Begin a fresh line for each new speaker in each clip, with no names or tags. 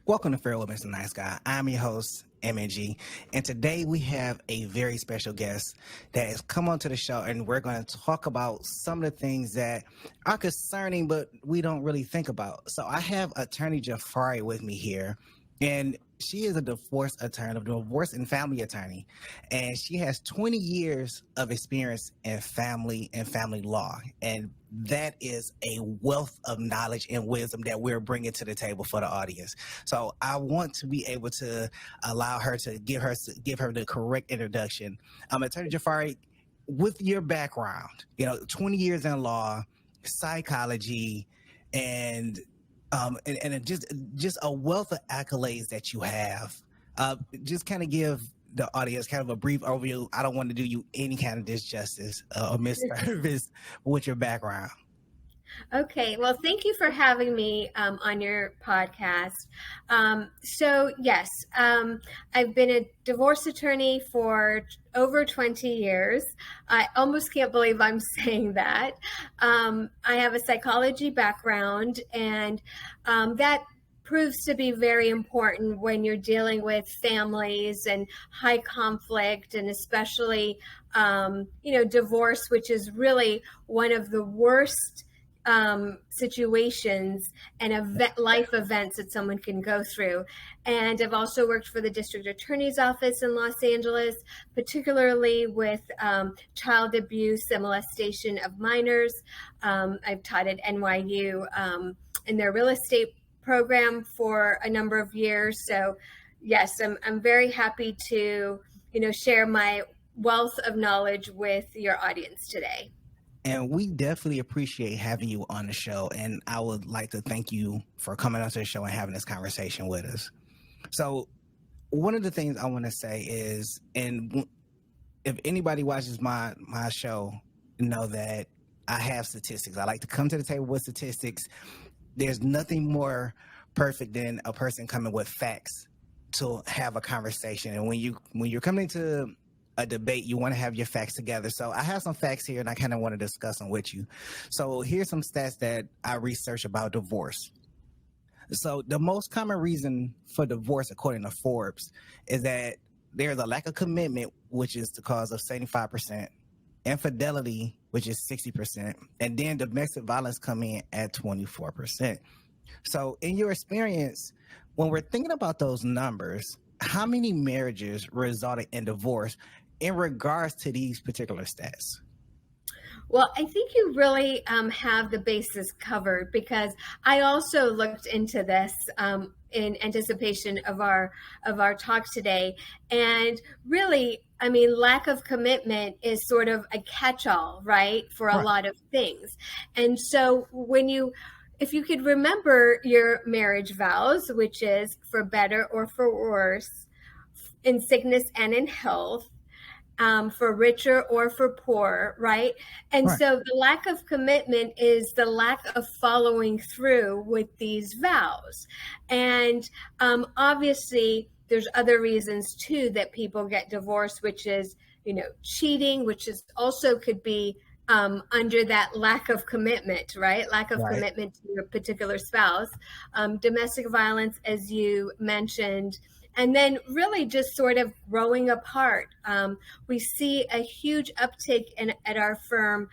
Welcome to Fair with Mr. Nice Guy. I'm your host, MNG, and today we have a very special guest that has come onto the show, and we're going to talk about some of the things that are concerning, but we don't really think about. So I have Attorney Jafari with me here, and she is a divorce attorney, a divorce and family attorney, and she has 20 years of experience in family law, and that is a wealth of knowledge and wisdom that we're bringing to the table for the audience. So I want to be able to allow her to give her the correct introduction. Attorney Jafari, with your background, 20 years in law, psychology, and just a wealth of accolades that you have. Just kind of give the audience kind of a brief overview. I don't want to do you any kind of disjustice or misservice with your background.
Okay, well, thank you for having me on your podcast. Yes, I've been a divorce attorney for over 20 years. I almost can't believe I'm saying that. I have a psychology background, and that proves to be very important when you're dealing with families and high conflict, and especially, divorce, which is really one of the worst situations and life events that someone can go through. And I've also worked for the district attorney's office in Los Angeles, particularly with child abuse and molestation of minors. I've taught at NYU in their real estate program for a number of years. So yes, I'm very happy to, share my wealth of knowledge with your audience today.
And we definitely appreciate having you on the show. And I would like to thank you for coming onto the show and having this conversation with us. So one of the things I want to say is, and if anybody watches my show, know that I have statistics. I like to come to the table with statistics. There's nothing more perfect than a person coming with facts to have a conversation. And when you're coming to a debate, you want to have your facts together. So I have some facts here, and I kind of want to discuss them with you. So here's some stats that I researched about divorce. So the most common reason for divorce, according to Forbes, is that there's a lack of commitment, which is the cause of 75%, infidelity, which is 60%, and then domestic violence come in at 24%. So in your experience, when we're thinking about those numbers, how many marriages resulted in divorce in regards to these particular stats?
Well, I think you really have the bases covered, because I also looked into this in anticipation of our talk today. And really, I mean, lack of commitment is sort of a catch-all, right, for a lot of things. And so if you could remember your marriage vows, which is for better or for worse, in sickness and in health, for richer or for poor, right? And so the lack of commitment is the lack of following through with these vows. And obviously, there's other reasons too that people get divorced, which is, cheating, which is also could be under that lack of commitment, right? Lack of commitment to your particular spouse, domestic violence, as you mentioned. And then really just sort of growing apart. We see a huge uptick at our firm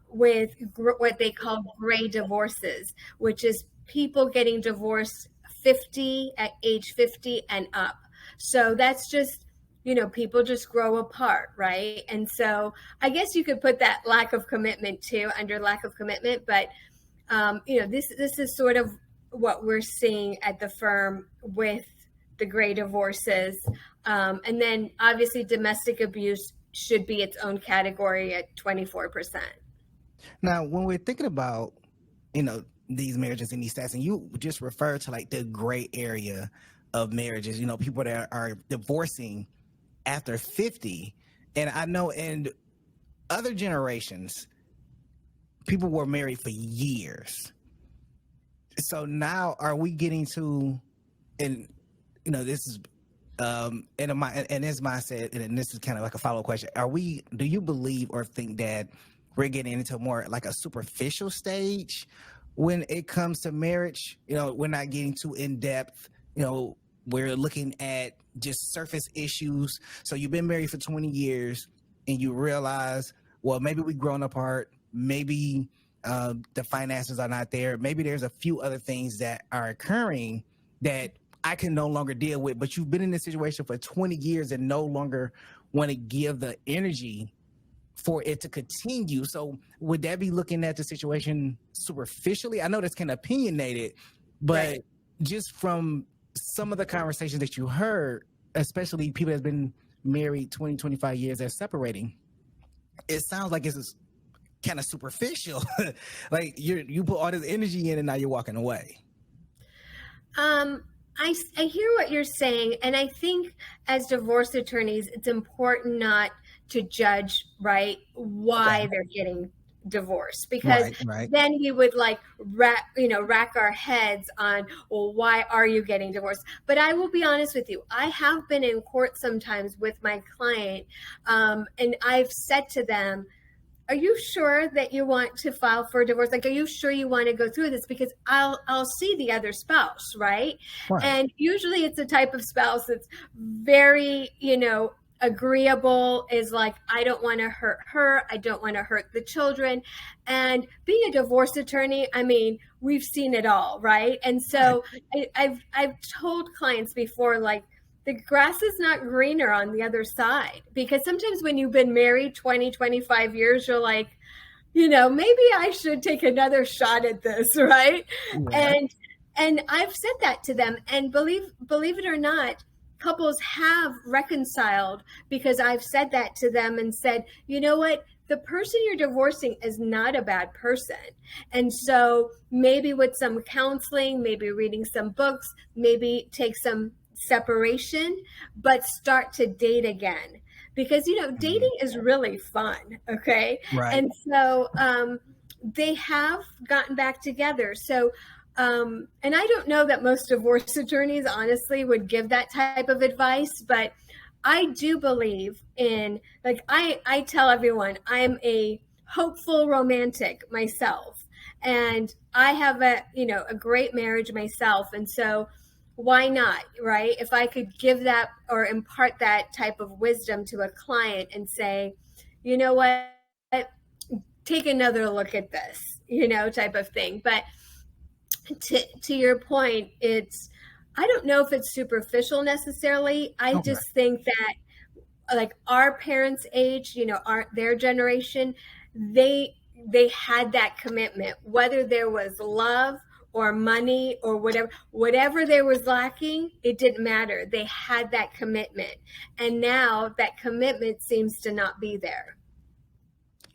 with what they call gray divorces, which is people getting divorced at age 50 and up. So that's just, people just grow apart, right? And so I guess you could put that lack of commitment too under lack of commitment. But, this is sort of what we're seeing at the firm with the gray divorces. And then obviously domestic abuse should be its own category at 24%.
Now, when we're thinking about, these marriages and these stats, and you just refer to like the gray area of marriages, people that are divorcing after 50. And I know in other generations, people were married for years. So now are we getting to, and this is in this mindset, and this is kind of like a follow-up question. Do you believe or think that we're getting into more like a superficial stage when it comes to marriage? We're not getting too in depth we're looking at just surface issues. So you've been married for 20 years and you realize, well, maybe we've grown apart. Maybe the finances are not there. Maybe there's a few other things that are occurring that I can no longer deal with. But you've been in this situation for 20 years and no longer want to give the energy for it to continue. So would that be looking at the situation superficially? I know that's kind of opinionated, but right. Just from some of the conversations that you heard, especially people that's been married 20, 25 years that's separating, it sounds like it's kind of superficial. Like you put all this energy in and now you're walking away.
I hear what you're saying, and I think as divorce attorneys, it's important not to judge, right, why they're getting divorced, because then we would rack our heads on, well, why are you getting divorced? But I will be honest with you, I have been in court sometimes with my client, and I've said to them, are you sure that you want to file for a divorce? Like, are you sure you want to go through this? Because I'll see the other spouse, right? And usually it's a type of spouse that's very, agreeable, is like, I don't want to hurt her. I don't want to hurt the children. And being a divorce attorney, I mean, we've seen it all, right? And so I've told clients before, like, the grass is not greener on the other side, because sometimes when you've been married 20, 25 years, you're like, maybe I should take another shot at this, right? Yeah. And I've said that to them, and believe it or not, couples have reconciled because I've said that to them and said, you know what? The person you're divorcing is not a bad person. And so maybe with some counseling, maybe reading some books, maybe take some separation, but start to date again, because dating is really fun. Okay. And so they have gotten back together. So and I don't know that most divorce attorneys honestly would give that type of advice, but I do believe in, like, I tell everyone I'm a hopeful romantic myself, and I have a great marriage myself, and so why not, right? If I could give that or impart that type of wisdom to a client and say, you know what, take another look at this, type of thing. But to your point, I don't know if it's superficial necessarily. I just think that, like, our parents' age, their generation, they had that commitment, whether there was love or money or whatever there was lacking, it didn't matter. They had that commitment. And now that commitment seems to not be there.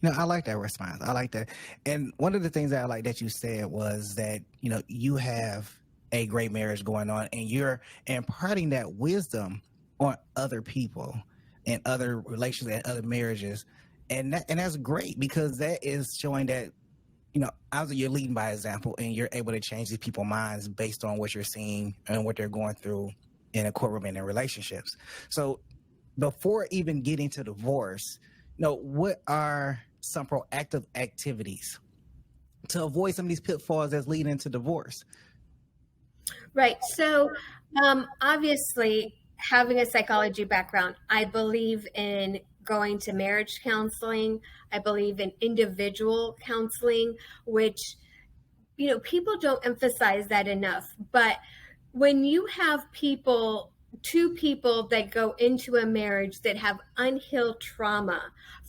No, I like that response. I like that. And one of the things that I like that you said was that, you have a great marriage going on and you're imparting that wisdom on other people and other relations and other marriages. And that's great, because that is showing that, obviously you're leading by example and you're able to change these people's minds based on what you're seeing and what they're going through in a courtroom and in relationships. So before even getting to divorce, what are some proactive activities to avoid some of these pitfalls that's leading to divorce?
Right. So obviously, having a psychology background, I believe in going to marriage counseling. I believe in individual counseling, which, people don't emphasize that enough. But when you have two people that go into a marriage that have unhealed trauma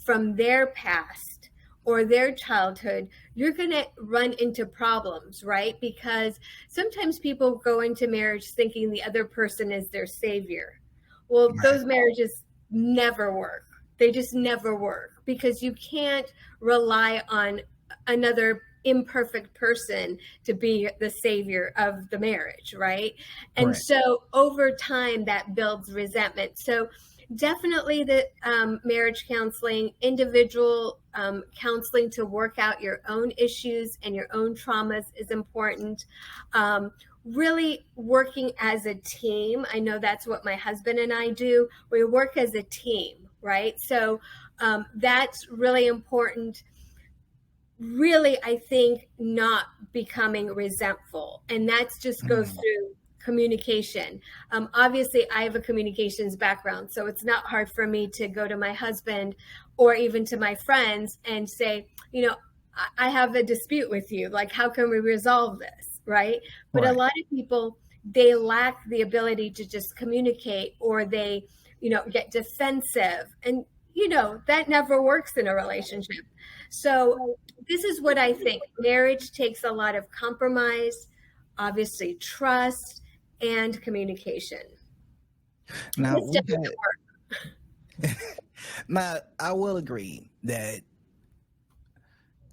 from their past or their childhood, you're going to run into problems, right? Because sometimes people go into marriage thinking the other person is their savior. Well, those marriages never work. They just never work, because you can't rely on another imperfect person to be the savior of the marriage, right? And so over time that builds resentment. So definitely the marriage counseling, individual counseling to work out your own issues and your own traumas is important. Really working as a team. I know that's what my husband and I do. We work as a team, right? So that's really important. Really, I think not becoming resentful. And that's just goes through communication. Obviously, I have a communications background, so it's not hard for me to go to my husband or even to my friends and say, I have a dispute with you. Like, how can we resolve this? Right. But a
Right.
lot of people, they lack the ability to just communicate, or they, get defensive. And, that never works in a relationship. So this is what I think. Marriage takes a lot of compromise, obviously trust, and communication.
Now
Wisdom
we
doesn't work.
now I will agree that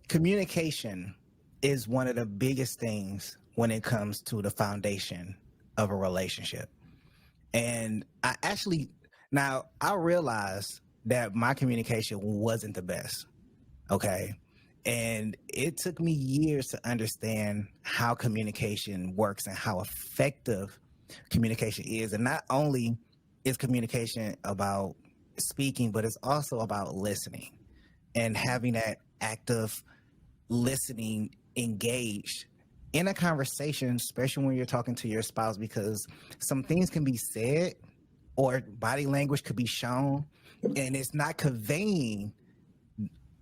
communication is one of the biggest things when it comes to the foundation of a relationship. And I realized that my communication wasn't the best. Okay. And it took me years to understand how communication works and how effective communication is. And not only is communication about speaking, but it's also about listening and having that active listening engaged in a conversation, especially when you're talking to your spouse, because some things can be said or body language could be shown and it's not conveying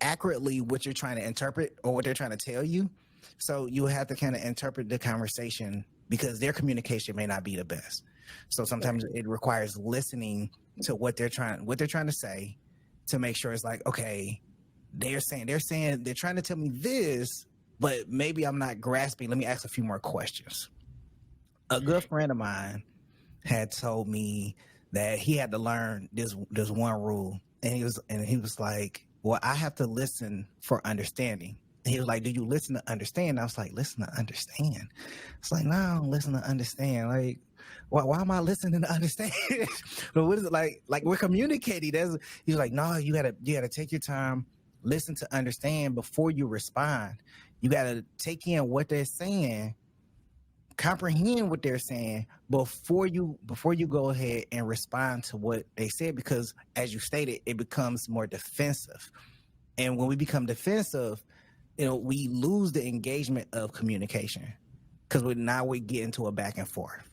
accurately what you're trying to interpret or what they're trying to tell you. So you have to kind of interpret the conversation because their communication may not be the best. So sometimes it requires listening to what they're trying to say to make sure it's like, okay, they're trying to tell me this, but maybe I'm not grasping. Let me ask a few more questions. A good friend of mine had told me that he had to learn this one rule, and he was like, well, I have to listen for understanding. And he was like, do you listen to understand? I was like, listen to understand. It's like, no, I don't listen to understand. Like, why am I listening to understand? But what is it like? Like, we're communicating. He's like, no, you gotta take your time, listen to understand before you respond. You gotta take in what they're saying, comprehend what they're saying before you go ahead and respond to what they said, because as you stated, it becomes more defensive. And when we become defensive, we lose the engagement of communication because we get into a back and forth.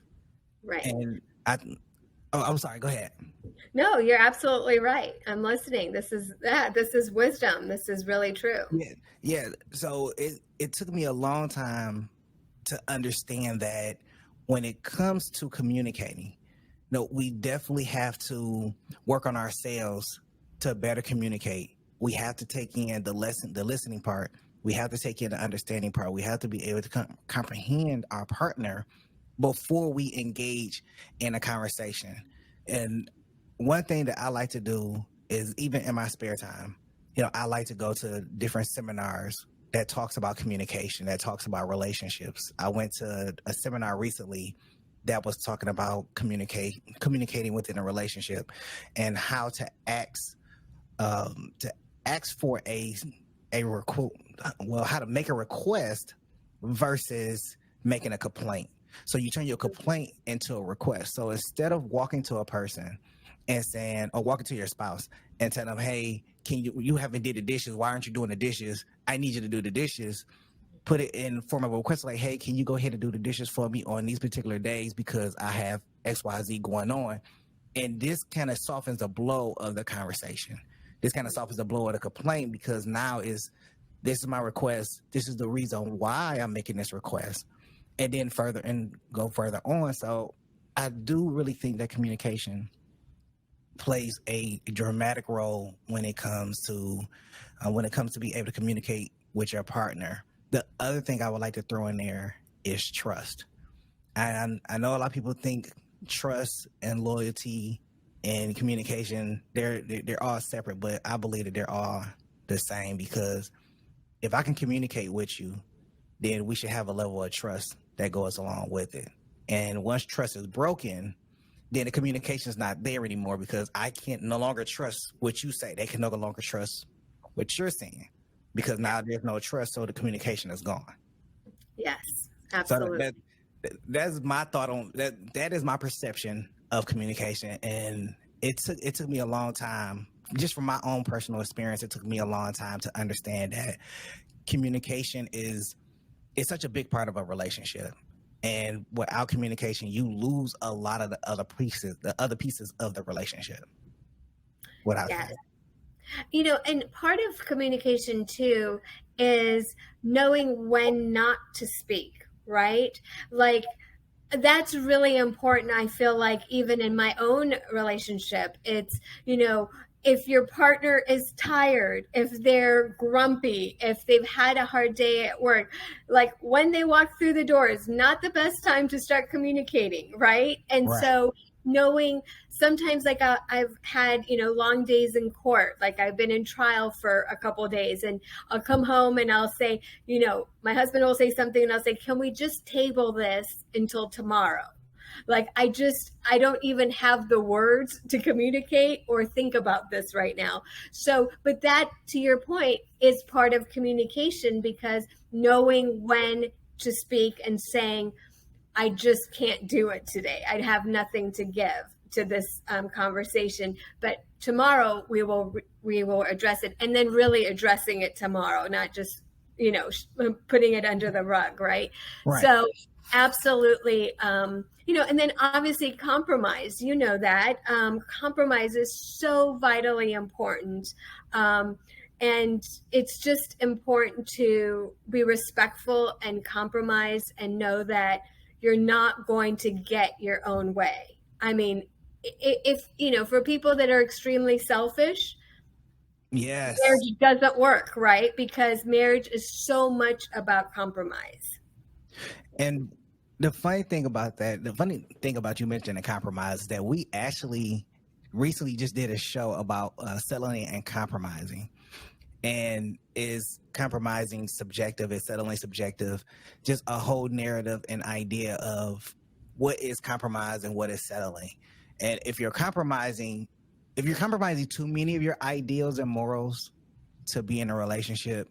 Right.
And I'm sorry, go ahead.
No, you're absolutely right. I'm listening. This is wisdom. This is really true.
Yeah. So it took me a long time to understand that when it comes to communicating, we definitely have to work on ourselves to better communicate. We have to take in the listening part. We have to take in the understanding part. We have to be able to comprehend our partner before we engage in a conversation. And one thing that I like to do is, even in my spare time, I like to go to different seminars that talks about communication, that talks about relationships. I went to a seminar recently that was talking about communicating within a relationship and how to ask for how to make a request versus making a complaint. So you turn your complaint into a request. So instead of walking to a person and saying, or walking to your spouse and tell them, hey, you haven't did the dishes, why aren't you doing the dishes? I need you to do the dishes. Put it in form of a request like, hey, can you go ahead and do the dishes for me on these particular days because I have XYZ going on. And this kind of softens the blow of the conversation. This kind of softens the blow of the complaint, because now this is my request. This is the reason why I'm making this request. And then go further on. So I do really think that communication plays a dramatic role when it comes to being able to communicate with your partner. The other thing I would like to throw in there is trust. And I know a lot of people think trust and loyalty and communication, they're all separate, but I believe that they're all the same, because if I can communicate with you, then we should have a level of trust that goes along with it. And once trust is broken, then the communication is not there anymore, because I can't no longer trust what you say. They can no longer trust what you're saying, because now there's no trust, so the communication is gone.
Yes, absolutely.
So that's my thought on that. That is my perception of communication, and it took me a long time, just from my own personal experience. It took me a long time to understand that communication is such a big part of a relationship. And without communication, you lose a lot of the other pieces of the relationship. Without
Yes.
that.
And part of communication too is knowing when not to speak, right? Like, that's really important. I feel like even in my own relationship, it's, if your partner is tired, if they're grumpy, if they've had a hard day at work, like when they walk through the door is not the best time to start communicating, right? And
Right.
so knowing sometimes, like I've had, long days in court, like I've been in trial for a couple of days, and I'll come home and I'll say, my husband will say something and I'll say, can we just table this until tomorrow? Like, I don't even have the words to communicate or think about this right now. So, but that, to your point, is part of communication, because knowing when to speak and saying, I just can't do it today. I have nothing to give to this conversation, but tomorrow we will address it, and then really addressing it tomorrow, not just putting it under the rug, right?
Right.
So absolutely, and then obviously compromise. That compromise is so vitally important. And it's just important to be respectful and compromise and know that you're not going to get your own way. I mean, if for people that are extremely selfish,
Yes.
marriage doesn't work, right? Because marriage is so much about compromise.
And the funny thing about you mentioning compromise is that we actually recently just did a show about settling and compromising. And is compromising subjective? Is settling subjective? Just a whole narrative and idea of what is compromise and what is settling. And if you're compromising too many of your ideals and morals to be in a relationship,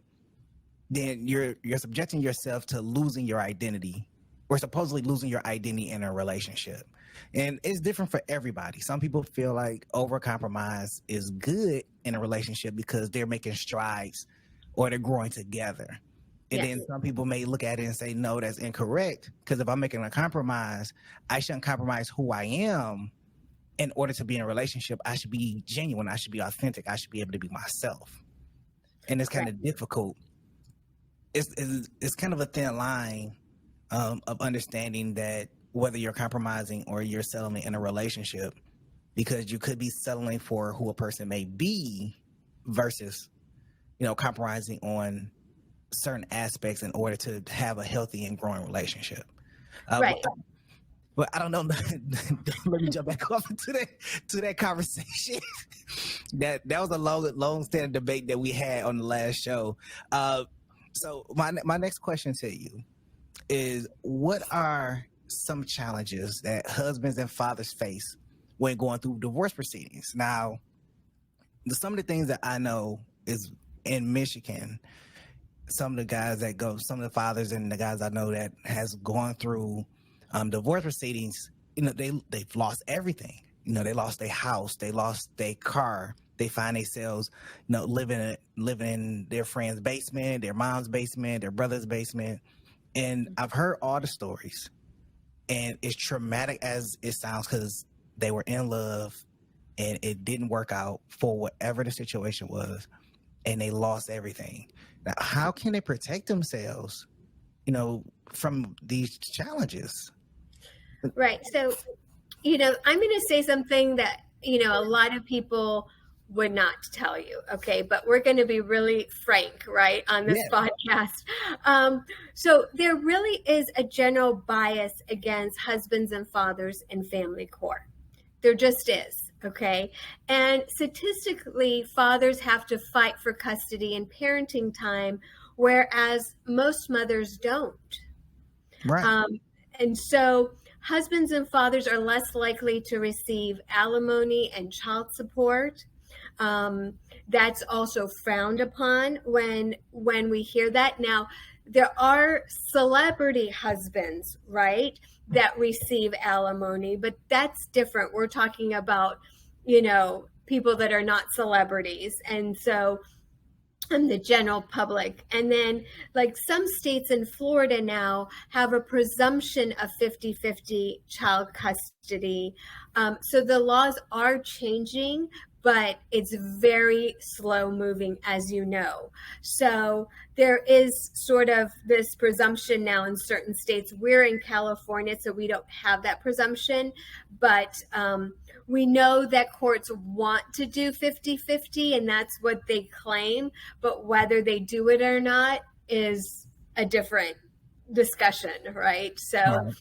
then you're subjecting yourself to losing your identity, or supposedly losing your identity in a relationship. And it's different for everybody. Some people feel like over compromise is good in a relationship because they're making strides or they're growing together. And then some people may look at it and say, no, that's incorrect. Because if I'm making a compromise, I shouldn't compromise who I am in order to be in a relationship. I should be genuine. I should be authentic. I should be able to be myself. And it's kind of difficult. It's kind of a thin line of understanding that whether you're compromising or you're settling in a relationship, because you could be settling for who a person may be versus, compromising on certain aspects in order to have a healthy and growing relationship.
Right.
But I don't know. Let me jump back off to that conversation. that was a long standing debate that we had on the last show. So my next question to you is, what are some challenges that husbands and fathers face when going through divorce proceedings? Now, some of the things that I know is in Michigan, some of the fathers and the guys I know that has gone through divorce proceedings, they've lost everything. They lost their house, they lost their car, they find themselves, living in their friend's basement, their mom's basement, their brother's basement. And I've heard all the stories, and it's traumatic as it sounds, because they were in love and it didn't work out for whatever the situation was, and they lost everything. Now, how can they protect themselves, from these challenges?
Right. So, I'm going to say something that, a lot of people would not tell you. Okay. But we're going to be really frank, right, on this podcast. So there really is a general bias against husbands and fathers in family court. There just is. Okay. And statistically, fathers have to fight for custody and parenting time, whereas most mothers don't.
Right.
And so husbands and fathers are less likely to receive alimony and child support. That's also frowned upon when we hear that. Now, there are celebrity husbands, right, that receive alimony, but that's different. We're talking about, people that are not celebrities. And so and the general public. And then, like, some states in Florida now have a presumption of 50-50 child custody. So the laws are changing, but it's very slow moving, as you know. So there is sort of this presumption now in certain states. We're in California, so we don't have that presumption, but we know that courts want to do 50-50, and that's what they claim, but whether they do it or not is a different discussion, right? So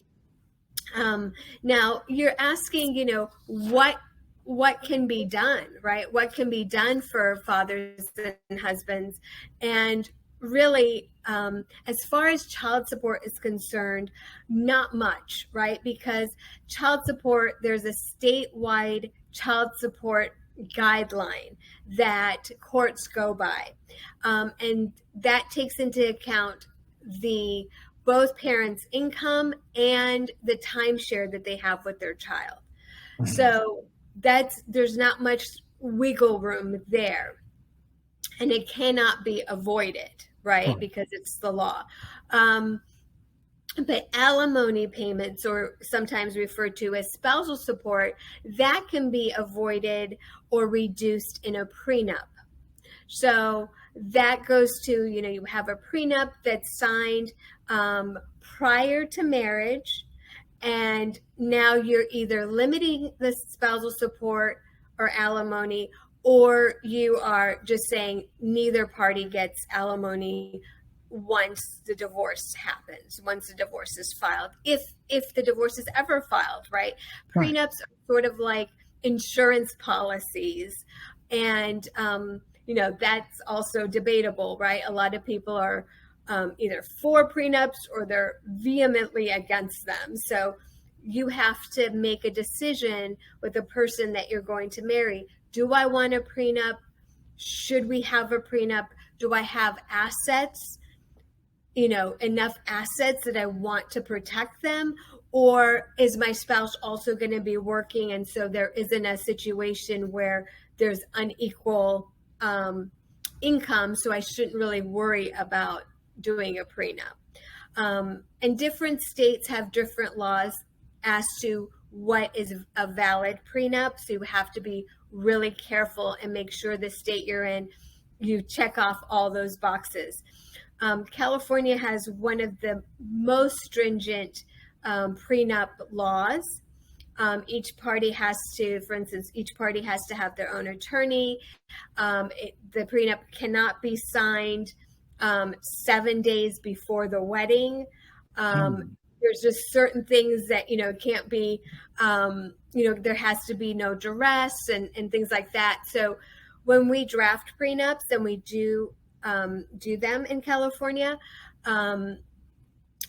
now you're asking, what can be done, right? What can be done for fathers and husbands? And really, as far as child support is concerned, not much, right? Because child support, there's a statewide child support guideline that courts go by. And that takes into account the both parents' income and the timeshare that they have with their child. So there's not much wiggle room there, and it cannot be avoided, right? Because it's the law. But alimony payments, or sometimes referred to as spousal support, that can be avoided or reduced in a prenup. So that goes to, you have a prenup that's signed prior to marriage, and now you're either limiting the spousal support or alimony, or you are just saying neither party gets alimony once the divorce happens, once the divorce is filed, if the divorce is ever filed, right? Prenups are sort of like insurance policies, and that's also debatable, right? A lot of people are either for prenups or they're vehemently against them. So you have to make a decision with the person that you're going to marry. Do I want a prenup? Should we have a prenup? Do I have assets, enough assets that I want to protect them? Or is my spouse also going to be working, and so there isn't a situation where there's unequal income, so I shouldn't really worry about doing a prenup? And different states have different laws as to what is a valid prenup, so you have to be really careful and make sure the state you're in, you check off all those boxes. California has one of the most stringent prenup laws. Each party has to, for instance, have their own attorney. The prenup cannot be signed 7 days before the wedding. There's just certain things that, can't be, there has to be no duress and things like that. So when we draft prenups, and we do them in California,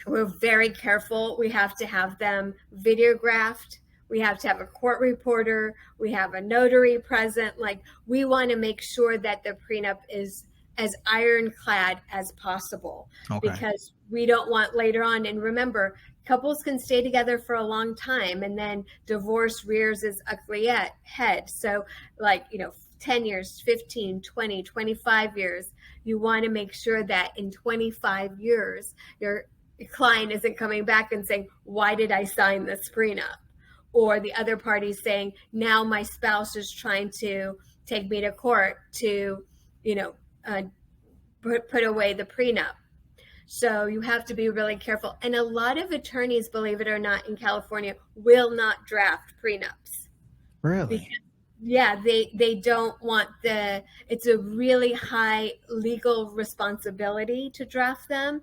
we're very careful. We have to have them videographed. We have to have a court reporter. We have a notary present. Like, we want to make sure that the prenup is as ironclad as possible, because we don't want later on. And remember, couples can stay together for a long time, and then divorce rears its ugly head. So 10 years, 15, 20, 25 years, you want to make sure that in 25 years, your client isn't coming back and saying, why did I sign this prenup? Or the other party saying, now my spouse is trying to take me to court to, put away the prenup. So you have to be really careful. And a lot of attorneys, believe it or not, in California will not draft prenups.
Really?
Because, they don't want it's a really high legal responsibility to draft them.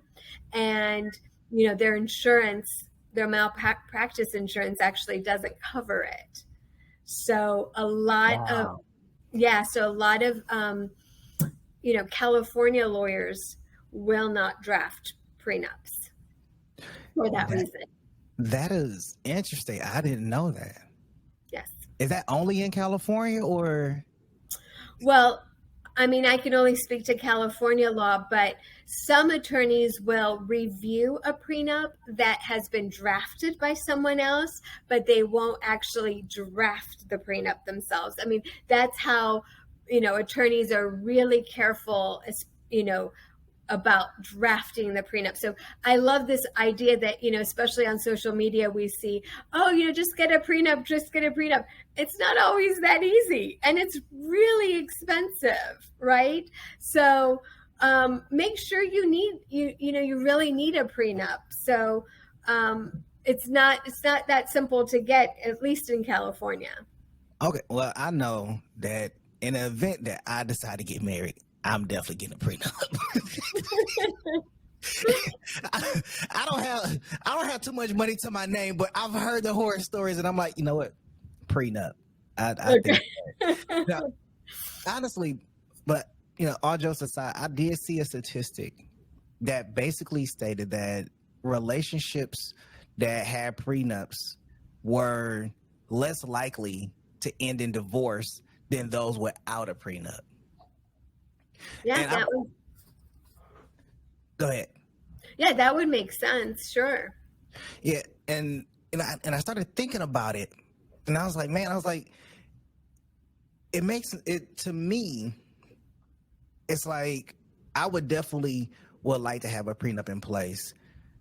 And, their insurance, their malpractice insurance actually doesn't cover it. So a lot of California lawyers will not draft prenups for that reason.
That is interesting. I didn't know that.
Yes.
Is that only in California, or?
Well, I mean, I can only speak to California law, but some attorneys will review a prenup that has been drafted by someone else, but they won't actually draft the prenup themselves. I mean, that's how attorneys are really careful, about drafting the prenup. So I love this idea that, especially on social media, we see, just get a prenup, just get a prenup. It's not always that easy, and it's really expensive, right? So make sure you really need a prenup. So it's not that simple to get, at least in California.
Okay, well, I know that in the event that I decide to get married, I'm definitely getting a prenup. I don't have too much money to my name, but I've heard the horror stories, and I'm like, you know what, prenup. I think now, honestly, but all jokes aside, I did see a statistic that basically stated that relationships that had prenups were less likely to end in divorce than those without a prenup.
Yeah,
go ahead.
Yeah, that would make sense. Sure.
Yeah, and I started thinking about it, and I was like, it makes it, to me, it's like I would like to have a prenup in place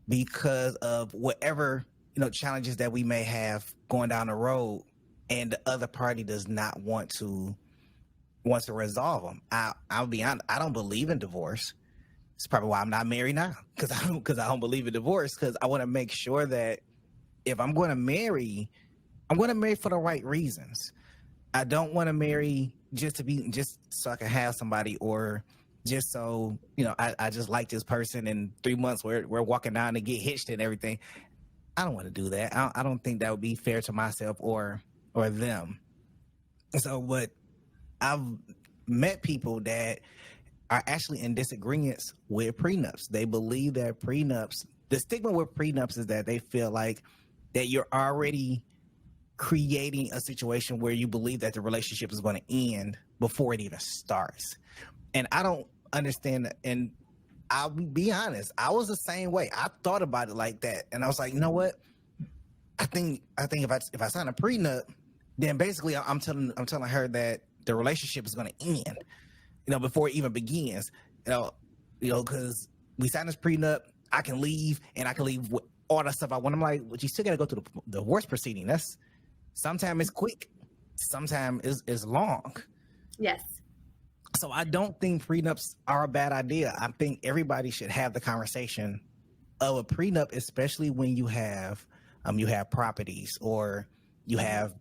because of whatever challenges that we may have going down the road, and the other party does not want to resolve them. I'll be honest, I don't believe in divorce. It's probably why I'm not married now, because I don't believe in divorce, because I want to make sure that if I'm going to marry, I'm going to marry for the right reasons. I don't want to marry just so I can have somebody, or just so I just like this person, in 3 months we're walking down to get hitched and everything. I don't want to do that. I don't think that would be fair to myself or them. So, but I've met people that are actually in disagreements with prenups. They believe that the stigma with prenups is that they feel like that you're already creating a situation where you believe that the relationship is going to end before it even starts. And I don't understand that. And I'll be honest, I was the same way. I thought about it like that, and I was like, you know what? I think if I sign a prenup, then basically I'm telling her that the relationship is going to end, before it even begins. Because we signed this prenup, I can leave, and I can leave with all that stuff I want. I'm like, but you still got to go through the divorce proceeding. Sometimes it's quick, sometimes it's long.
Yes.
So I don't think prenups are a bad idea. I think everybody should have the conversation of a prenup, especially when you have properties, or you have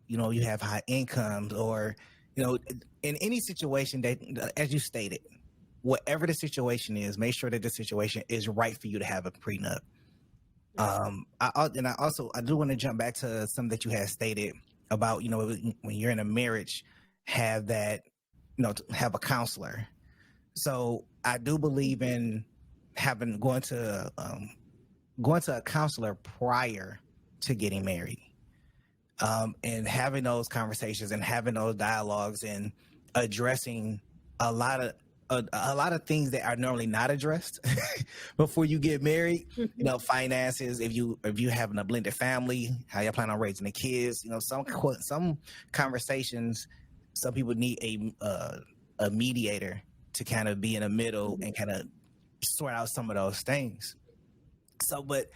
high incomes, or in any situation that, as you stated, whatever the situation is, make sure that the situation is right for you to have a prenup. I do want to jump back to something that you had stated about, when you're in a marriage, have that, have a counselor. So I do believe in going to a counselor prior to getting married, and having those conversations and having those dialogues and addressing a lot of things that are normally not addressed before you get married. Finances, if you having a blended family, how you plan on raising the kids. Some conversations, some people need a mediator to kind of be in the middle and kind of sort out some of those things. So, but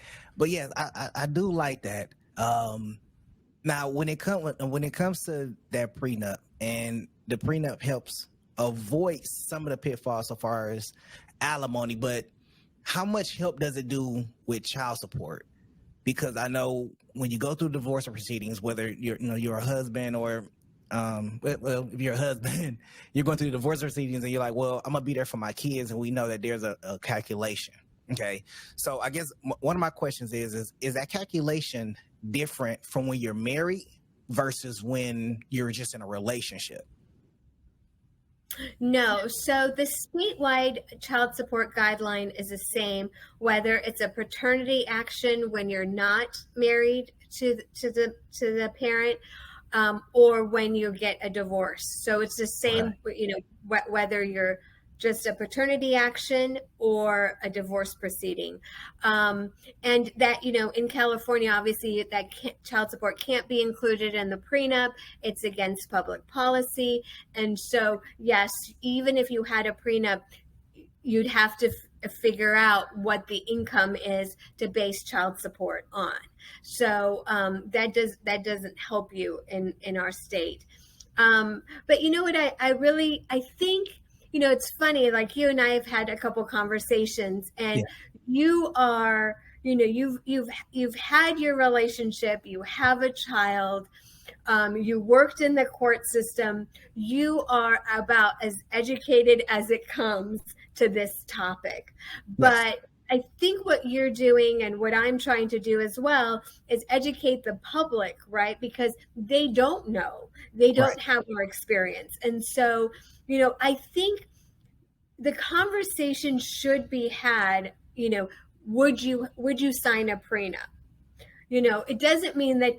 yes, I do like that. Now, when it comes to that prenup, and the prenup helps avoid some of the pitfalls so far as alimony, but how much help does it do with child support? Because I know when you go through divorce proceedings, whether you're a husband, or if you're a husband, you're going through the divorce proceedings, and you're like, well, I'm gonna be there for my kids, and we know that there's a calculation. Okay, so I guess one of my questions is that calculation different from when you're married versus when you're just in a relationship?
No. So the statewide child support guideline is the same, whether it's a paternity action when you're not married to the parent, or when you get a divorce. So it's the same,
Right.
whether you're just a paternity action or a divorce proceeding. And that, in California, obviously, that child support can't be included in the prenup. It's against public policy. And so, yes, even if you had a prenup, you'd have to figure out what the income is to base child support on. So that doesn't help you in our state. But you know what, I think, it's funny, like you and I have had a couple conversations, and you are, you've had your relationship, you have a child, you worked in the court system, you are about as educated as it comes to this topic. But I think what you're doing and what I'm trying to do as well is educate the public, right? Because they don't know, they don't have our experience. And so, I think the conversation should be had, would you sign a prenup? It doesn't mean that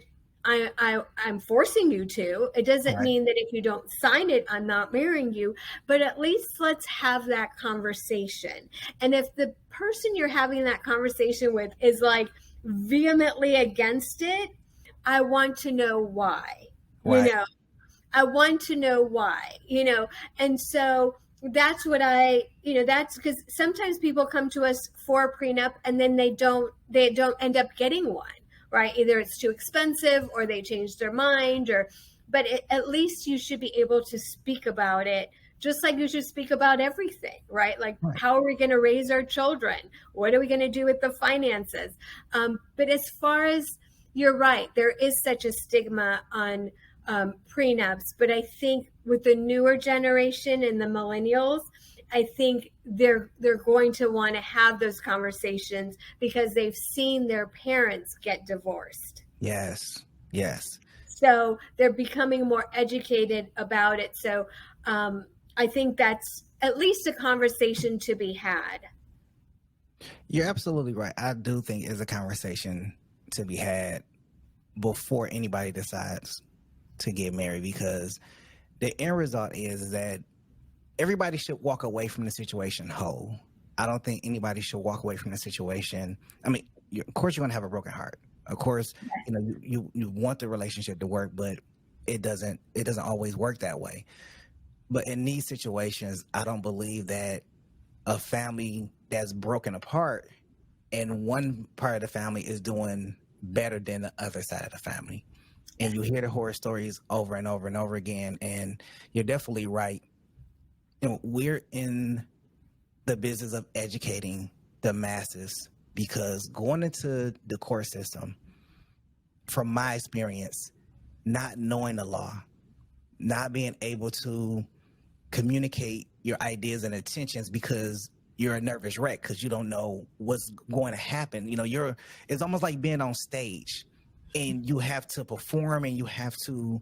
I'm forcing you to. It doesn't mean that if you don't sign it, I'm not marrying you. But at least let's have that conversation. And if the person you're having that conversation with is like vehemently against it, I want to know why. I want to know why, and so that's what that's because sometimes people come to us for a prenup and then they don't end up getting one. Right? Either it's too expensive or they change their mind, but at least you should be able to speak about it, just like you should speak about everything, right? Like, how are we going to raise our children? What are we going to do with the finances? But as far as, you're right, there is such a stigma on prenups, but I think with the newer generation and the millennials, I think they're going to want to have those conversations because they've seen their parents get divorced.
Yes.
So they're becoming more educated about it. So I think that's at least a conversation to be had.
You're absolutely right. I do think it's a conversation to be had before anybody decides to get married, because the end result is that everybody should walk away from the situation whole. I don't think anybody should walk away from the situation. I mean, of course, you're going to have a broken heart. Of course, you want the relationship to work, but it doesn't always work that way. But in these situations, I don't believe that a family that's broken apart and one part of the family is doing better than the other side of the family. And you hear the horror stories over and over and over again, and you're definitely right. We're in the business of educating the masses, because going into the court system, from my experience, not knowing the law, not being able to communicate your ideas and intentions because you're a nervous wreck, because you don't know what's going to happen. It's almost like being on stage, and you have to perform, and you have to,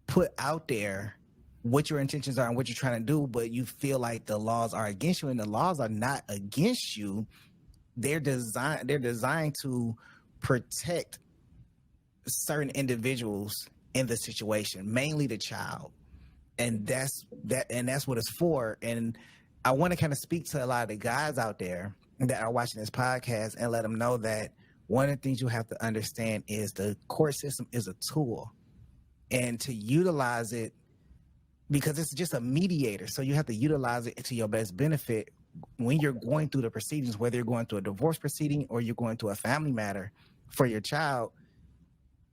put out there what your intentions are and what you're trying to do, but you feel like the laws are against you, and the laws are not against you. They're designed to protect certain individuals in the situation, mainly the child. And that's what it's for. And I want to kind of speak to a lot of the guys out there that are watching this podcast and let them know that one of the things you have to understand is the court system is a tool, and to utilize it, because it's just a mediator. So you have to utilize it to your best benefit when you're going through the proceedings, whether you're going through a divorce proceeding or you're going through a family matter for your child.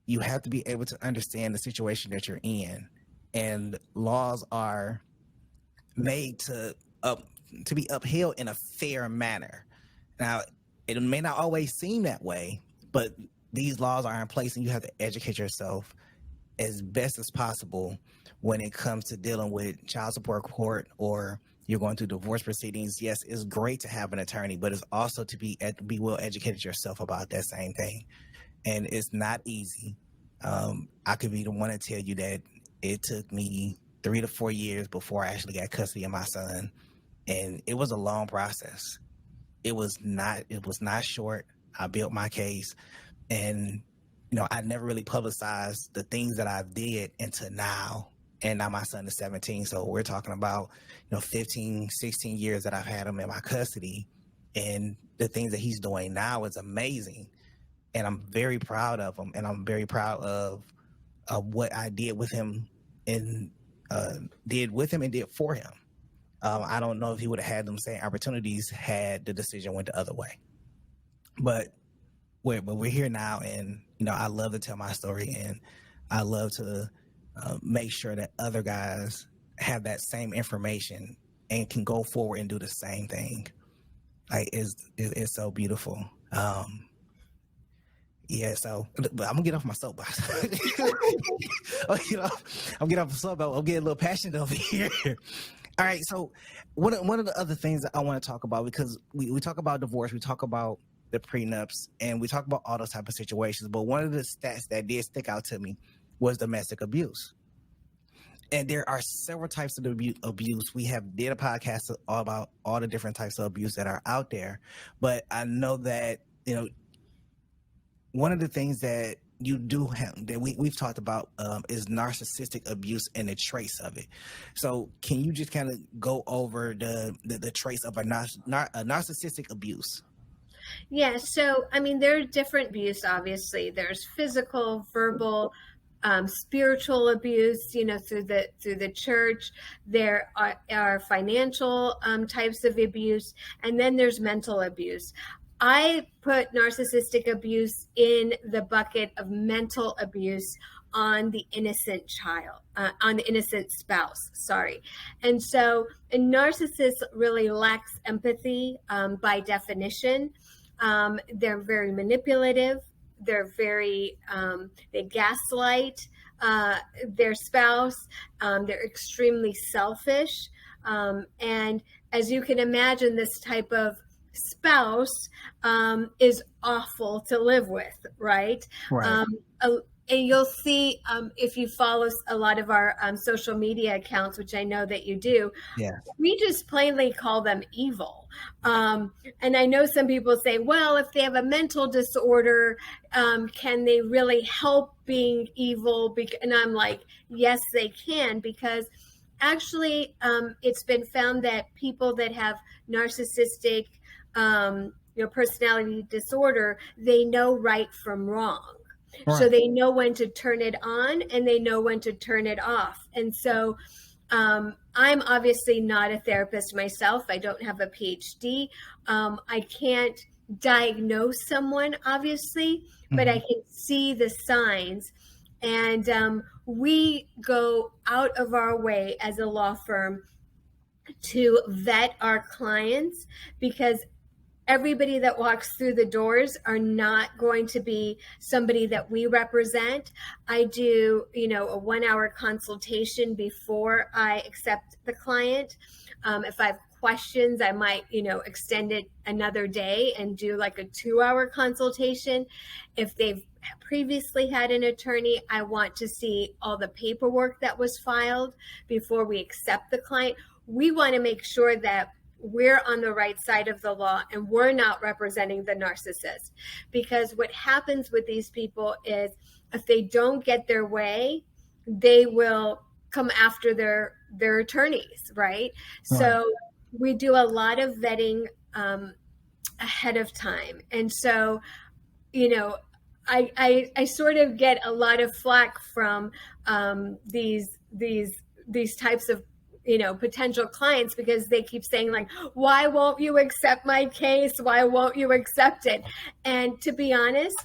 You have to be able to understand the situation that you're in, and laws are made to be upheld in a fair manner. Now, it may not always seem that way, but these laws are in place, and you have to educate yourself as best as possible when it comes to dealing with child support court, or you're going through divorce proceedings. Yes, it's great to have an attorney, but it's also to be well educated yourself about that same thing. And it's not easy. I could be the one to tell you that it took me 3 to 4 years before I actually got custody of my son, and it was a long process. It was not short. I built my case, and I never really publicized the things that I did until now. and now my son is 17. So we're talking about, 15, 16 years that I've had him in my custody, and the things that he's doing now is amazing. And I'm very proud of him, and I'm very proud of what I did with him and did for him. I don't know if he would have had them same opportunities had the decision went the other way. But we're here now, and I love to tell my story, and I love to make sure that other guys have that same information and can go forward and do the same thing. Like it's so beautiful. Yeah, so but I'm gonna get off my soapbox. I'm getting off the soapbox. I'm getting a little passionate over here. All right, so one of the other things that I want to talk about, because we talk about divorce, we talk about the prenups, and we talk about all those type of situations. But one of the stats that did stick out to me was domestic abuse. And there are several types of abuse. We have did a podcast all about all the different types of abuse that are out there. But I know that, one of the things that you do have that we've talked about is narcissistic abuse and the trace of it. So can you just kind of go over the trace of a narcissistic abuse?
Yeah, so I mean, there are different abuse, obviously. There's physical, verbal, spiritual abuse, through the church. There are financial types of abuse, and then there's mental abuse. I put narcissistic abuse in the bucket of mental abuse on the innocent child, on the innocent spouse, sorry. And so a narcissist really lacks empathy by definition. They're very manipulative. They're they gaslight their spouse. They're extremely selfish. And as you can imagine, this type of spouse is awful to live with, right?
Right.
And you'll see if you follow a lot of our social media accounts, which I know that you do,
Yeah.
we just plainly call them evil. And I know some people say, well, if they have a mental disorder, can they really help being evil? And I'm like, yes, they can, because actually it's been found that people that have narcissistic personality disorder, they know right from wrong. Right. So they know when to turn it on and they know when to turn it off. And so I'm obviously not a therapist myself. I don't have a PhD. I can't diagnose someone, obviously, but I can see the signs. And we go out of our way as a law firm to vet our clients, because everybody that walks through the doors are not going to be somebody that we represent. I do, a 1-hour consultation before I accept the client. If I have questions, I might, extend it another day and do like a 2-hour consultation. If they've previously had an attorney, I want to see all the paperwork that was filed before we accept the client. We want to make sure that we're on the right side of the law and we're not representing the narcissist. Because what happens with these people is if they don't get their way, they will come after their attorneys, right? So we do a lot of vetting ahead of time. And so, I sort of get a lot of flack from these types of potential clients, because they keep saying like, why won't you accept my case? Why won't you accept it? And to be honest,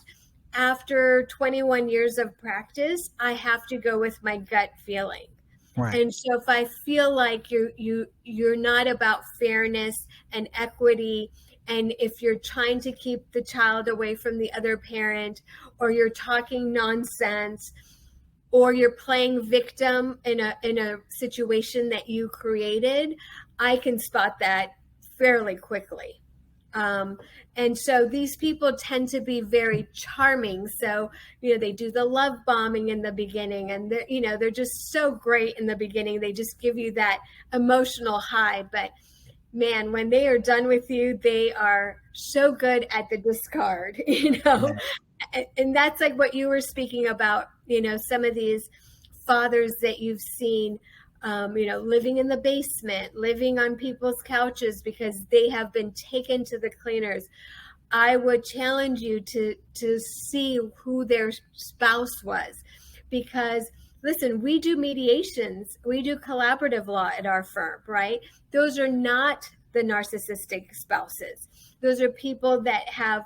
after 21 years of practice, I have to go with my gut feeling. Right. And so if I feel like you're not about fairness and equity, and if you're trying to keep the child away from the other parent, or you're talking nonsense, or you're playing victim in a situation that you created, I can spot that fairly quickly. And so these people tend to be very charming. So, they do the love bombing in the beginning, and they're just so great in the beginning. They just give you that emotional high. But man, when they are done with you, they are so good at the discard, Yeah. And that's like what you were speaking about, some of these fathers that you've seen, living in the basement, living on people's couches because they have been taken to the cleaners. I would challenge you to see who their spouse was, because listen, we do mediations, we do collaborative law at our firm, right? Those are not the narcissistic spouses. Those are people that have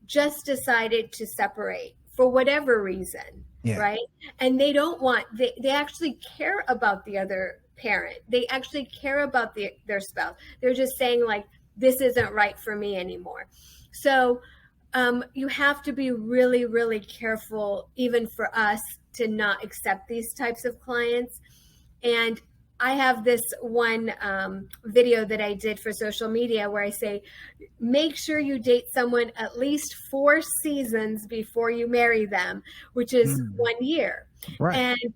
just decided to separate for whatever reason, right? And they don't want, they actually care about the other parent. They actually care about their spouse. They're just saying like, this isn't right for me anymore. So you have to be really, really careful, even for us, to not accept these types of clients. And I have this one video that I did for social media where I say, make sure you date someone at least 4 seasons before you marry them, which is 1 year. Right. And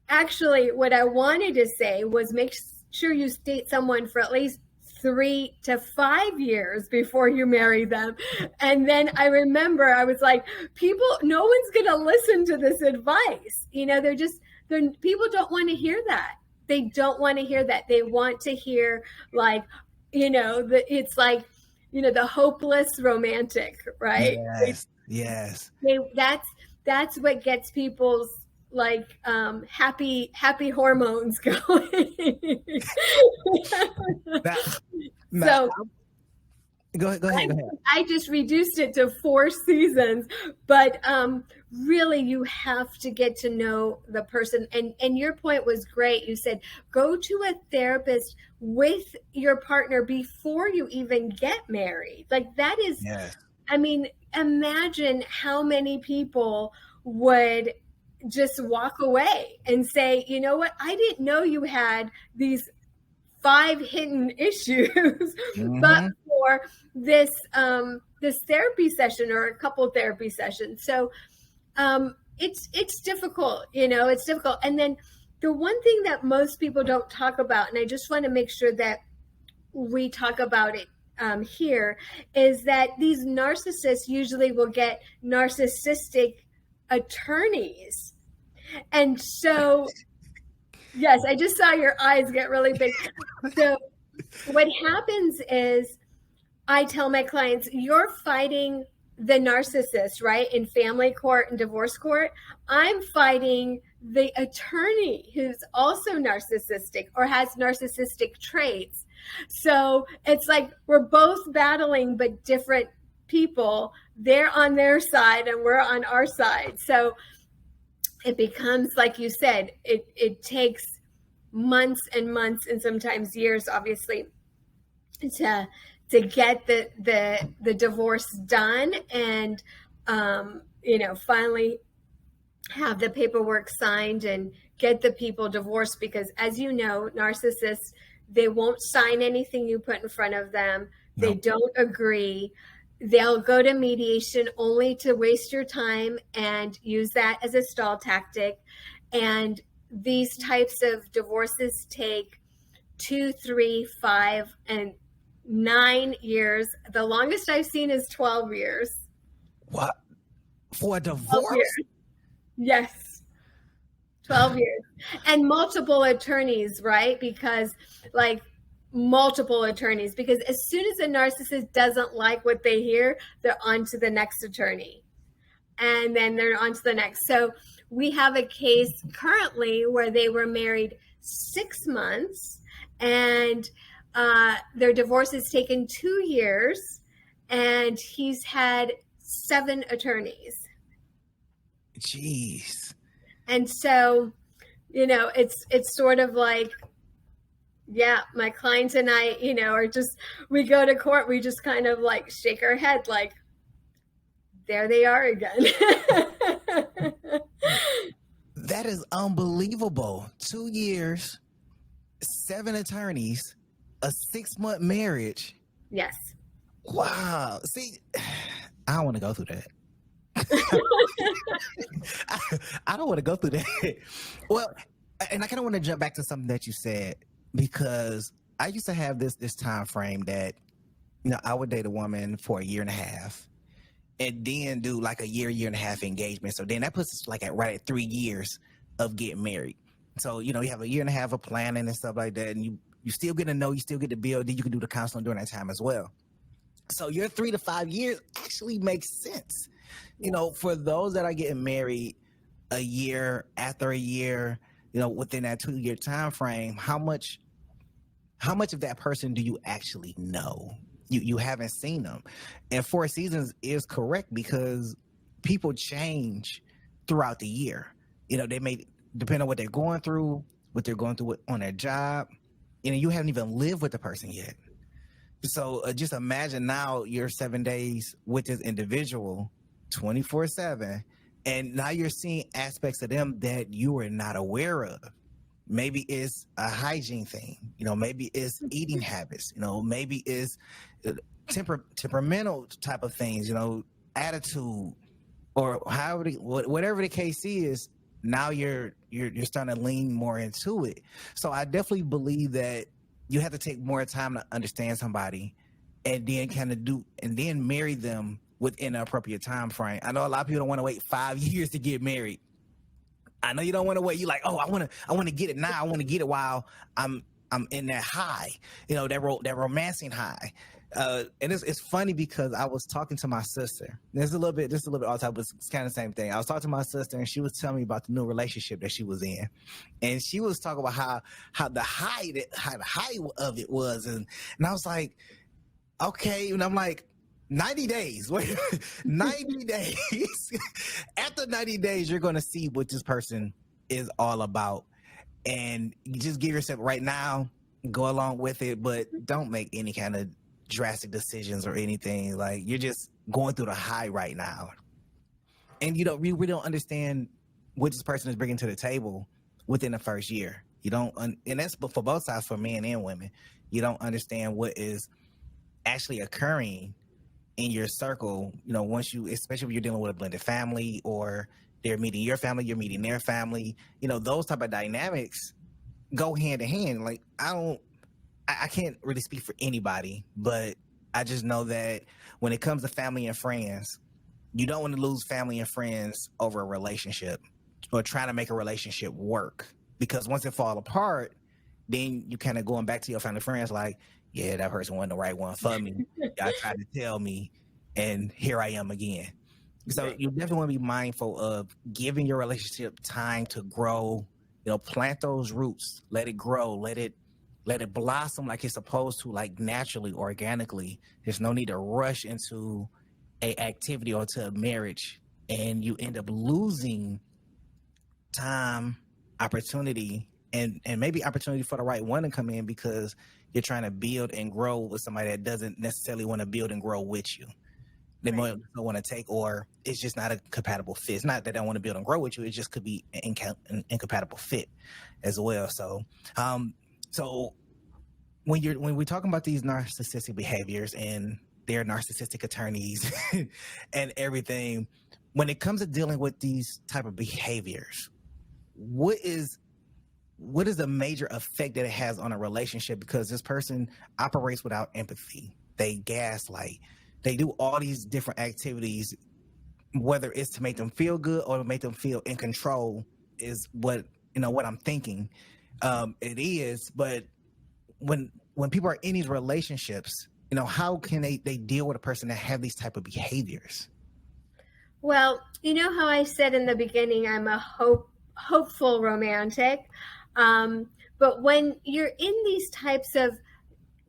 actually what I wanted to say was make sure you date someone for at least 3 to 5 years before you marry them. And then I remember I was like, no one's going to listen to this advice. People don't want to hear that. They don't want to hear that. They want to hear like, it's like, the hopeless romantic, right?
Yes.
That's what gets people's like happy hormones going. So
go ahead.
I just reduced it to 4 seasons, but really you have to get to know the person. And your point was great. You said go to a therapist with your partner before you even get married. Like that is, I mean, imagine how many people would just walk away and say, you know what, I didn't know you had these 5 hidden issues, but for this therapy session or a couple therapy sessions. So it's difficult, it's difficult. And then the one thing that most people don't talk about, and I just want to make sure that we talk about it here, is that these narcissists usually will get narcissistic attorneys. And so, yes, I just saw your eyes get really big. So what happens is I tell my clients, you're fighting the narcissist, right? In family court and divorce court. I'm fighting the attorney who's also narcissistic or has narcissistic traits. So it's like we're both battling, but different people. They're on their side and we're on our side. So it becomes, like you said, it takes months and months and sometimes years, obviously, to get the divorce done and finally have the paperwork signed and get the people divorced. Because as you know, narcissists, they won't sign anything you put in front of them. No. They don't agree. They'll go to mediation only to waste your time and use that as a stall tactic. And these types of divorces take 2, 3, 5, and 9 years. The longest I've seen is 12 years.
What? For a divorce?
Yes. 12 years. And multiple attorneys, right? Because multiple attorneys, because as soon as a narcissist doesn't like what they hear, they're on to the next attorney. And then they're on to the next. So we have a case currently where they were married 6 months and their divorce has taken 2 years and he's had 7 attorneys.
Jeez.
And so, it's sort of like, yeah, my clients and I, are just, we go to court, we just kind of like shake our head like, there they are again.
That is unbelievable. 2 years, 7 attorneys, a 6-month marriage.
Yes.
Wow. See, I don't want to go through that. I don't want to go through that. Well, and I kind of want to jump back to something that you said, because I used to have this time frame that, I would date a woman for a year and a half and then do like a year and a half engagement. So then that puts us right at 3 years of getting married. So, you have a year and a half of planning and stuff like that. And you still get to know, you still get to build, then you can do the counseling during that time as well. So your 3 to 5 years actually makes sense. For those that are getting married a year after a year, within that 2-year time frame, how much of that person do you actually know? You haven't seen them. And 4 seasons is correct because people change throughout the year. They may depend on what they're going through on their job. You haven't even lived with the person yet. So just imagine now you're 7 days with this individual 24/7, and now you're seeing aspects of them that you were not aware of. Maybe it's a hygiene thing, maybe it's eating habits, maybe it's temperamental type of things, attitude, or whatever the case is. Now you're starting to lean more into it. So I definitely believe that you have to take more time to understand somebody, and then marry them within an appropriate time frame. I know a lot of people don't want to wait 5 years to get married. I know you don't want to wait. You're like, oh, I want to get it now. I want to get it while I'm in that high, that romancing high. And it's funny because I was talking to my sister. Just a little bit off topic, but it's kind of the same thing. I was talking to my sister, and she was telling me about the new relationship that she was in, and she was talking about how the high of it was, and I was like, okay, and I'm like, 90 days. Wait, 90 days. After 90 days, you're going to see what this person is all about. And you just give yourself right now, go along with it, but don't make any kind of drastic decisions or anything. Like, you're just going through the high right now. And we don't understand what this person is bringing to the table within the first year. And that's for both sides, for men and women. You don't understand what is actually occurring in your circle, especially when you're dealing with a blended family, or they're meeting your family, you're meeting their family, those type of dynamics go hand in hand. Like, I can't really speak for anybody, but I just know that when it comes to family and friends, you don't want to lose family and friends over a relationship or trying to make a relationship work, because once it fall apart, then you kind of going back to your family and friends like, yeah, that person wasn't the right one for me. Y'all tried to tell me, and here I am again. So you definitely want to be mindful of giving your relationship time to grow. Plant those roots, let it grow, let it blossom like it's supposed to, like naturally, organically. There's no need to rush into a activity or to a marriage, and you end up losing time, opportunity, and maybe opportunity for the right one to come in, because you're trying to build and grow with somebody that doesn't necessarily want to build and grow with you. They might don't want to take, or it's just not a compatible fit. It's not that they don't want to build and grow with you. It just could be an incompatible fit as well. So, so when we're talking about these narcissistic behaviors and their narcissistic attorneys and everything, when it comes to dealing with these type of behaviors, what is the major effect that it has on a relationship? Because this person operates without empathy. They gaslight. They do all these different activities, whether it's to make them feel good or to make them feel in control, is what I'm thinking. It is, but when people are in these relationships, how can they deal with a person that have these type of behaviors?
Well, how I said in the beginning, I'm a hopeful romantic. But when you're in these types of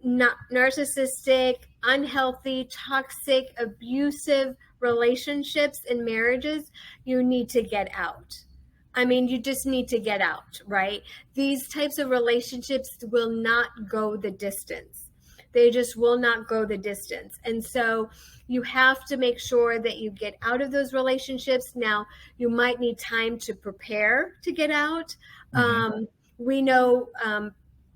narcissistic, unhealthy, toxic, abusive relationships and marriages, you need to get out. I mean, you just need to get out, right? These types of relationships will not go the distance. They just will not go the distance. And so you have to make sure that you get out of those relationships. Now, you might need time to prepare to get out. Mm-hmm. We know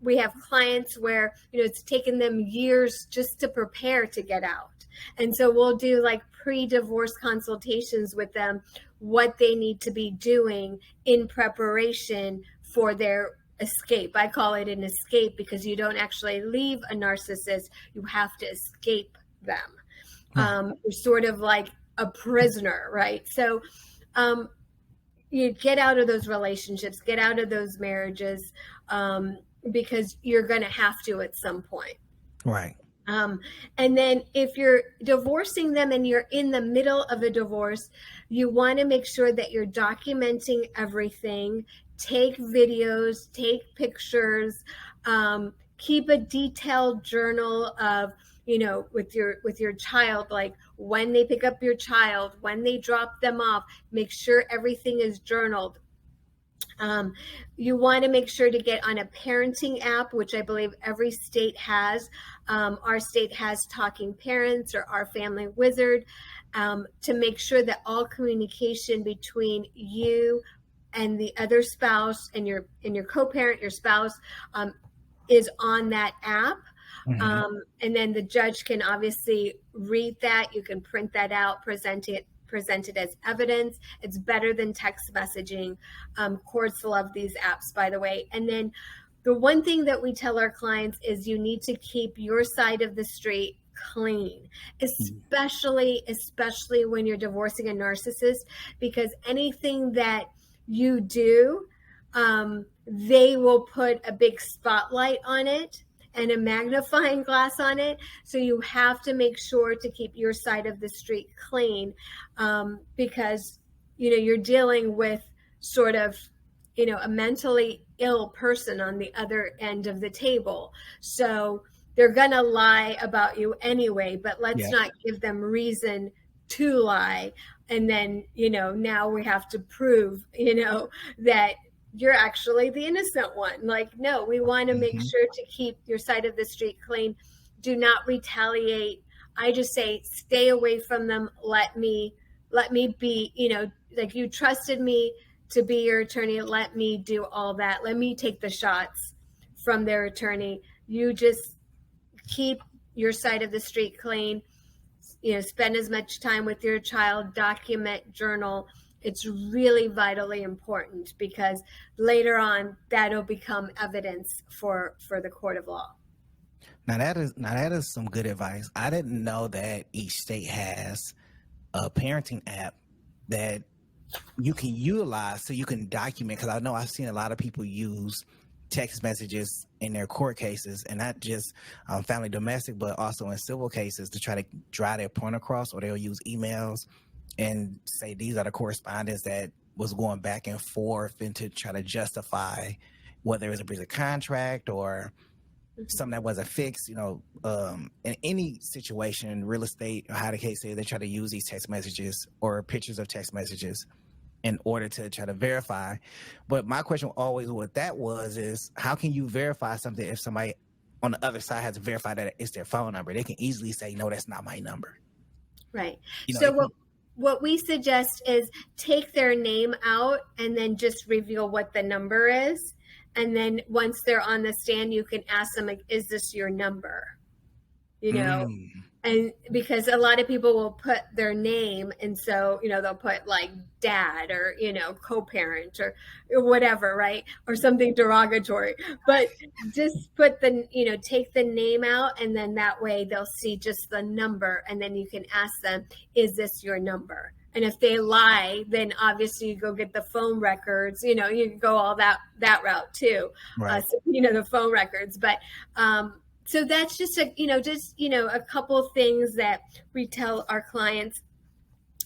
we have clients where, it's taken them years just to prepare to get out. And so we'll do like pre-divorce consultations with them, what they need to be doing in preparation for their escape. I call it an escape because you don't actually leave a narcissist, you have to escape them. You're sort of like a prisoner, right? So you get out of those relationships, get out of those marriages, because you're going to have to at some point.
Right.
And then if you're divorcing them and you're in the middle of a divorce, you want to make sure that you're documenting everything. Take videos, take pictures, keep a detailed journal of, with your child, like when they pick up your child, when they drop them off. Make sure everything is journaled. You want to make sure to get on a parenting app, which I believe every state has. Our state has Talking Parents or Our Family Wizard, to make sure that all communication between you and the other spouse and your co-parent, your spouse, is on that app.
Mm-hmm.
And then the judge can obviously read that. You can print that out, present it as evidence. It's better than text messaging. Courts love these apps, by the way. And then the one thing that we tell our clients is you need to keep your side of the street clean, especially when you're divorcing a narcissist, because anything that you do, they will put a big spotlight on it and a magnifying glass on it. So you have to make sure to keep your side of the street clean, because you're dealing with sort of a mentally ill person on the other end of the table. So they're gonna lie about you anyway, but let's not give them reason to lie. And then now we have to prove that you're actually the innocent one. Like, no, we want to make sure to keep your side of the street clean. Do not retaliate. I just say, stay away from them. Let me be, like, you trusted me to be your attorney. Let me do all that. Let me take the shots from their attorney. You just keep your side of the street clean. Spend as much time with your child, document, journal. It's really vitally important, because later on that'll become evidence for the court of law.
Now that is some good advice. I didn't know that each state has a parenting app that you can utilize so you can document, because I know I've seen a lot of people use text messages in their court cases, and not just family domestic, but also in civil cases, to try to drive their point across, or they'll use emails and say these are the correspondence that was going back and forth, and to try to justify whether it was a breach of contract or something that wasn't fixed. In any situation, real estate, or how the case is, they try to use these text messages or pictures of text messages in order to try to verify. But my question always with that is, how can you verify something if somebody on the other side has to verify that it's their phone number? They can easily say, no, that's not my number.
Right. So what we suggest is take their name out and then just reveal what the number is. And then once they're on the stand, you can ask them, like, is this your number? And because a lot of people will put their name, and so they'll put like dad or co-parent or whatever, right, or something derogatory. But just put take the name out, and then that way they'll see just the number, and then you can ask them, is this your number? And if they lie, then obviously you go get the phone records. You can go all that route too.
Right.
The phone records, but. So that's just a couple of things that we tell our clients,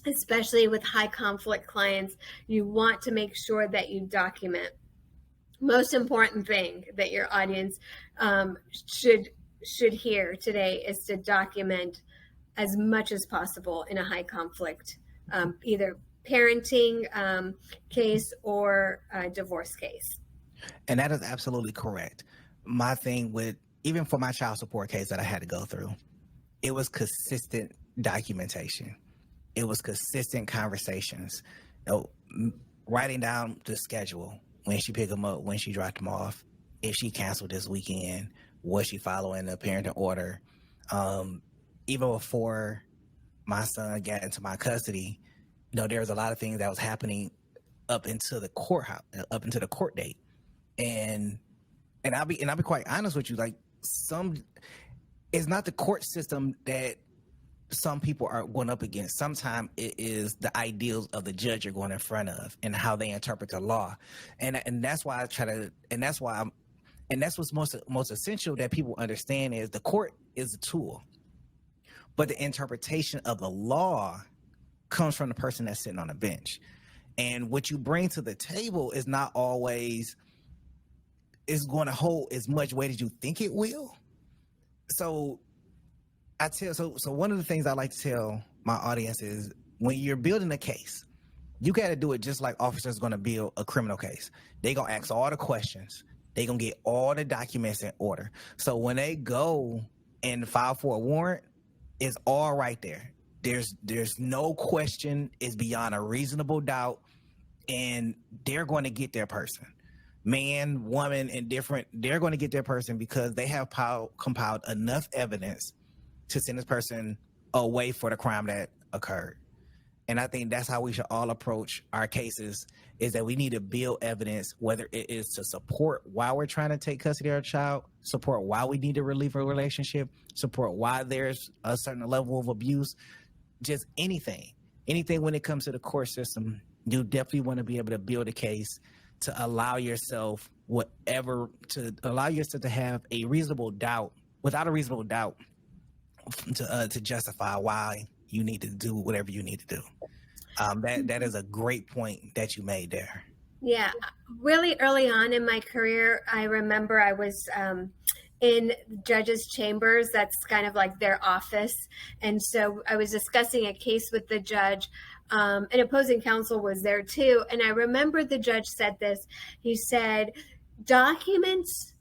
especially with high conflict clients. You want to make sure that you document. Most important thing that your audience should hear today is to document as much as possible in a high conflict, either parenting case or a divorce case.
And that is absolutely correct. My thing with, even for my child support case that I had to go through, it was consistent documentation. It was consistent conversations. Writing down the schedule, when she picked them up, when she dropped them off, if she canceled this weekend, was she following the parenting order? Even before my son got into my custody, there was a lot of things that was happening up into the courthouse, up into the court date. And I'll be quite honest with you, like, it's not the court system that some people are going up against. Sometimes it is the ideals of the judge you're going in front of and how they interpret the law, and that's why I try to, and that's why I'm, and that's what's most essential that people understand is the court is a tool, but the interpretation of the law comes from the person that's sitting on the bench, and what you bring to the table is not always is going to hold as much weight as you think it will. So one of the things I like to tell my audience is when you're building a case, you got to do it just like officers going to build a criminal case. They're going to ask all the questions. They're going to get all the documents in order. So when they go and file for a warrant, it's all right there. There's no question. It's beyond a reasonable doubt. And they're going to get their person. Man, woman, indifferent, they're going to get their person because they have compiled enough evidence to send this person away for the crime that occurred. And I think that's how we should all approach our cases, is that we need to build evidence, whether it is to support why we're trying to take custody of our child, support why we need to relieve a relationship, support why there's a certain level of abuse, just anything when it comes to the court system. You definitely want to be able to build a case to allow yourself to have a reasonable doubt, without a reasonable doubt, to justify why you need to do whatever you need to do. That is a great point that you made there.
Yeah, really early on in my career, I remember I was in judges' chambers. That's kind of like their office. And so I was discussing a case with the judge. And opposing counsel was there too. And I remember the judge said this. He said, documents,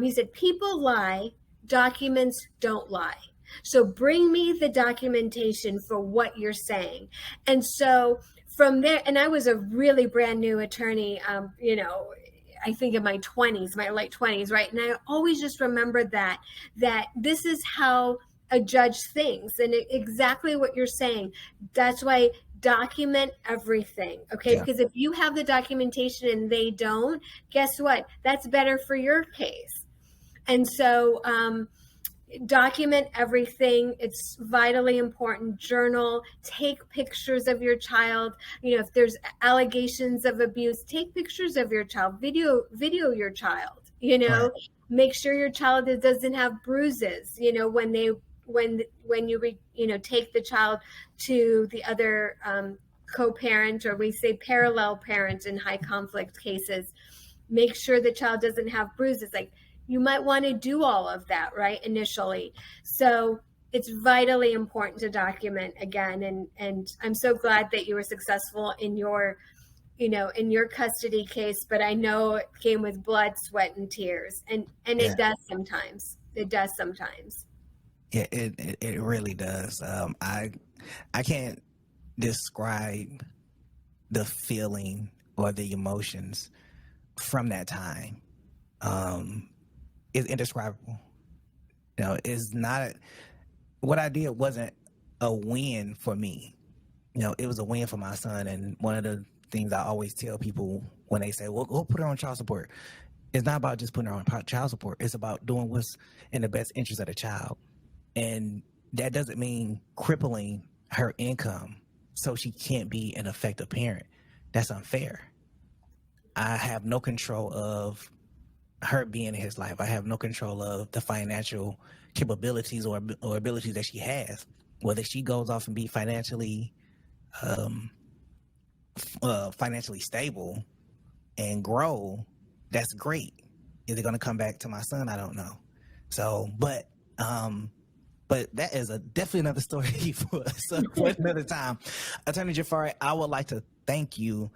he said, people lie, documents don't lie. So bring me the documentation for what you're saying. And so from there, and I was a really brand new attorney, I think in my 20s, my late 20s, right? And I always just remembered that this is how a judge thinks, and exactly what you're saying. That's why document everything, okay?
Yeah.
Because if you have the documentation and they don't, guess what? That's better for your case. And so document everything. It's vitally important. Journal, take pictures of your child. If there's allegations of abuse, take pictures of your child, video your child,
Right.
Make sure your child doesn't have bruises, when you take the child to the other co-parent, or we say parallel parent in high conflict cases. Make sure the child doesn't have bruises. Like, you might want to do all of that, right, initially. So it's vitally important to document again. And I'm so glad that you were successful in your custody case, but I know it came with blood, sweat, and tears. And
Yeah.
it does sometimes.
Yeah, it really does. I can't describe the feeling or the emotions from that time. It's indescribable. It's not, what I did wasn't a win for me. It was a win for my son. And one of the things I always tell people when they say, well, go put her on child support. It's not about just putting her on child support. It's about doing what's in the best interest of the child. And that doesn't mean crippling her income so she can't be an effective parent. That's unfair. I have no control of her being in his life. I have no control of the financial capabilities or abilities that she has. Whether she goes off and be financially stable and grow, that's great. Is it going to come back to my son? I don't know. So, but that is definitely another story for another time. Attorney Jafari, I would like to thank you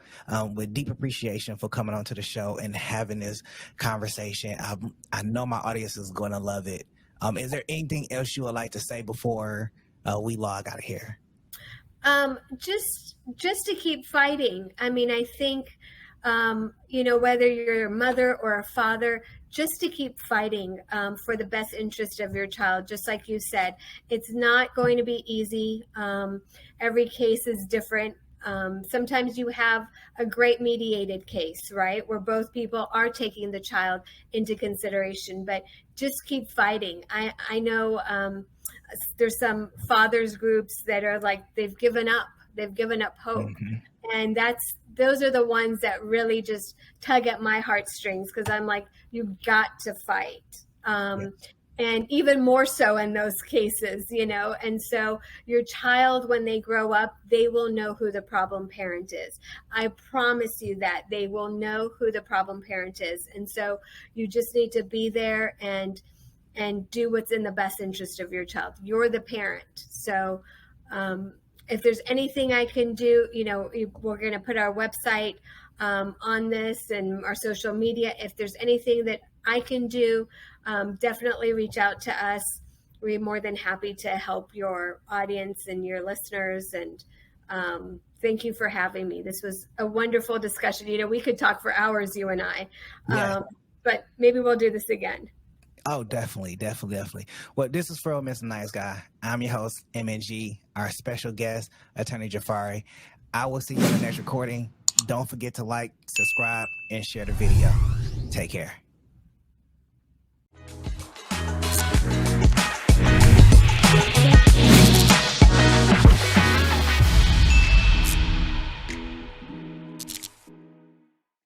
with deep appreciation for coming onto the show and having this conversation. I know my audience is going to love it. Is there anything else you would like to say before we log out of here?
Just to keep fighting. I mean, I think, whether you're a mother or a father, just to keep fighting for the best interest of your child. Just like you said, it's not going to be easy. Every case is different. Sometimes you have a great mediated case, right, where both people are taking the child into consideration, but just keep fighting. I know there's some fathers groups that are like they've given up hope.
Mm-hmm.
And those are the ones that really just tug at my heartstrings, because I'm like, you've got to fight.
Yeah.
And even more so in those cases, and so your child, when they grow up, they will know who the problem parent is. I promise you that they will know who the problem parent is. And so you just need to be there and do what's in the best interest of your child. You're the parent. So if there's anything I can do, we're going to put our website on this and our social media. If there's anything that I can do, definitely reach out to us. We're more than happy to help your audience and your listeners. And thank you for having me. This was a wonderful discussion. We could talk for hours, you and I, but maybe we'll do this again.
Oh, definitely. Well, this is for Mr. Nice Guy. I'm your host, MNG, our special guest, Attorney Jafari. I will see you in the next recording. Don't forget to like, subscribe, and share the video. Take care.